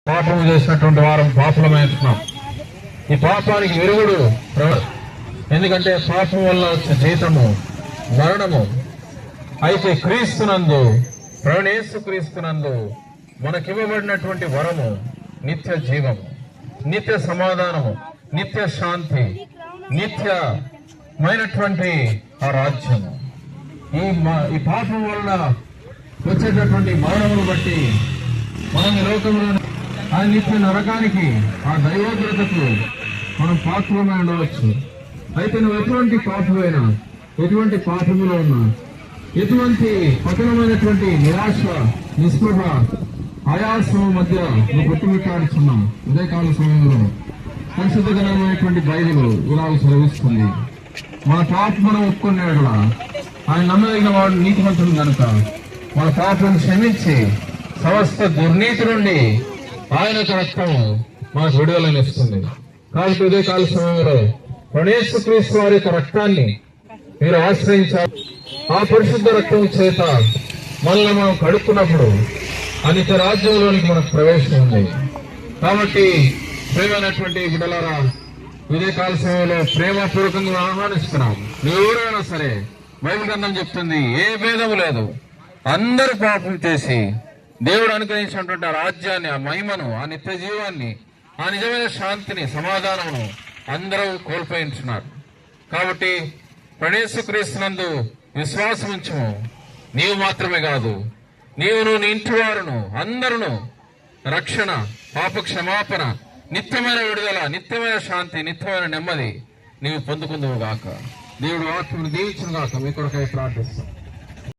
పాపము చేసినటువంటి వారం పాపలమైంటున్నాం. ఈ పాపానికి విరుగుడు ఎందుకంటే పాపం వల్ల వచ్చే జీతము మరణము. అయితే క్రీస్తునందు యేసు క్రీస్తునందు మనకివ్వబడినటువంటి వరము నిత్య జీవము, నిత్య సమాధానము, నిత్య శాంతి, నిత్యమైనటువంటి ఆ రాజ్యము. ఈ పాపం వలన వచ్చేటటువంటి మరణమును బట్టి మనం ఈ లోకంలో ఆ నిత్య నరకానికి, ఆ దైవోగ్రతకు మనం పాత్రమై ఉండవచ్చు. అయితే నువ్వు ఎటువంటి పాపమైనా, ఎటువంటి పాపములో ఉన్నా, ఎటువంటి పతనమైనటువంటి నిరాశ, నిస్పృహ, ఆయాసము మధ్య నువ్వు పుట్టుమిట్టాడుతున్నావు. ఉదయకాల సమయంలో పరిశుద్ధ గ్రంథమైనటువంటి బైబిల్ ఇలా సెలవిస్తుంది, మన పాప మనం ఒప్పుకున్నాడు, ఆయన నమ్మదగిన వాడు నీతిమంతుడు కనుక మన పాపను క్షమించి సమస్త దుర్నీతి నుండి ఆయన రక్తము మనకు విడుదలనిస్తుంది. కాబట్టి ఉదయకాల సమయంలో యేసు క్రీస్తు వారి యొక్క రక్తాన్ని మీరు ఆశ్రయించాలి. ఆ పరిశుద్ధ రక్తం చేత మనల్ని మనం కడుక్కున్నప్పుడు అనిత్య రాజ్యంలోనికి మనకు ప్రవేశం ఉంది. కాబట్టి ప్రేమైనటువంటి బిడ్డలారా, ఉదయకాల సమయంలో ప్రేమపూర్వకంగా ఆహ్వానిస్తున్నాం. ఎవరైనా సరే బైబిల్ గ్రంథం చెప్తుంది, ఏ భేదము లేదు, అందరూ పాపం చేసి దేవుడు అనుగ్రహించినటువంటి ఆ రాజ్యాన్ని, ఆ మహిమను, ఆ నిత్య జీవాన్ని, ఆ నిజమైన శాంతిని, సమాధానమును అందరూ కోల్పోయించున్నారు. కాబట్టి యేసు క్రీస్తునందు విశ్వాసం ఉంచుము. నీవు మాత్రమే కాదు, నీవును, నీ ఇంటి వారును, అందరూ రక్షణ, పాప క్షమాపణ, నిత్యమైన విడుదల, నిత్యమైన శాంతి, నిత్యమైన నెమ్మది నీవు పొందుకుందువు గాక. దేవుడు వాక్యమును దీవించును గాక. మీ కొరకై ప్రార్థిస్తాం.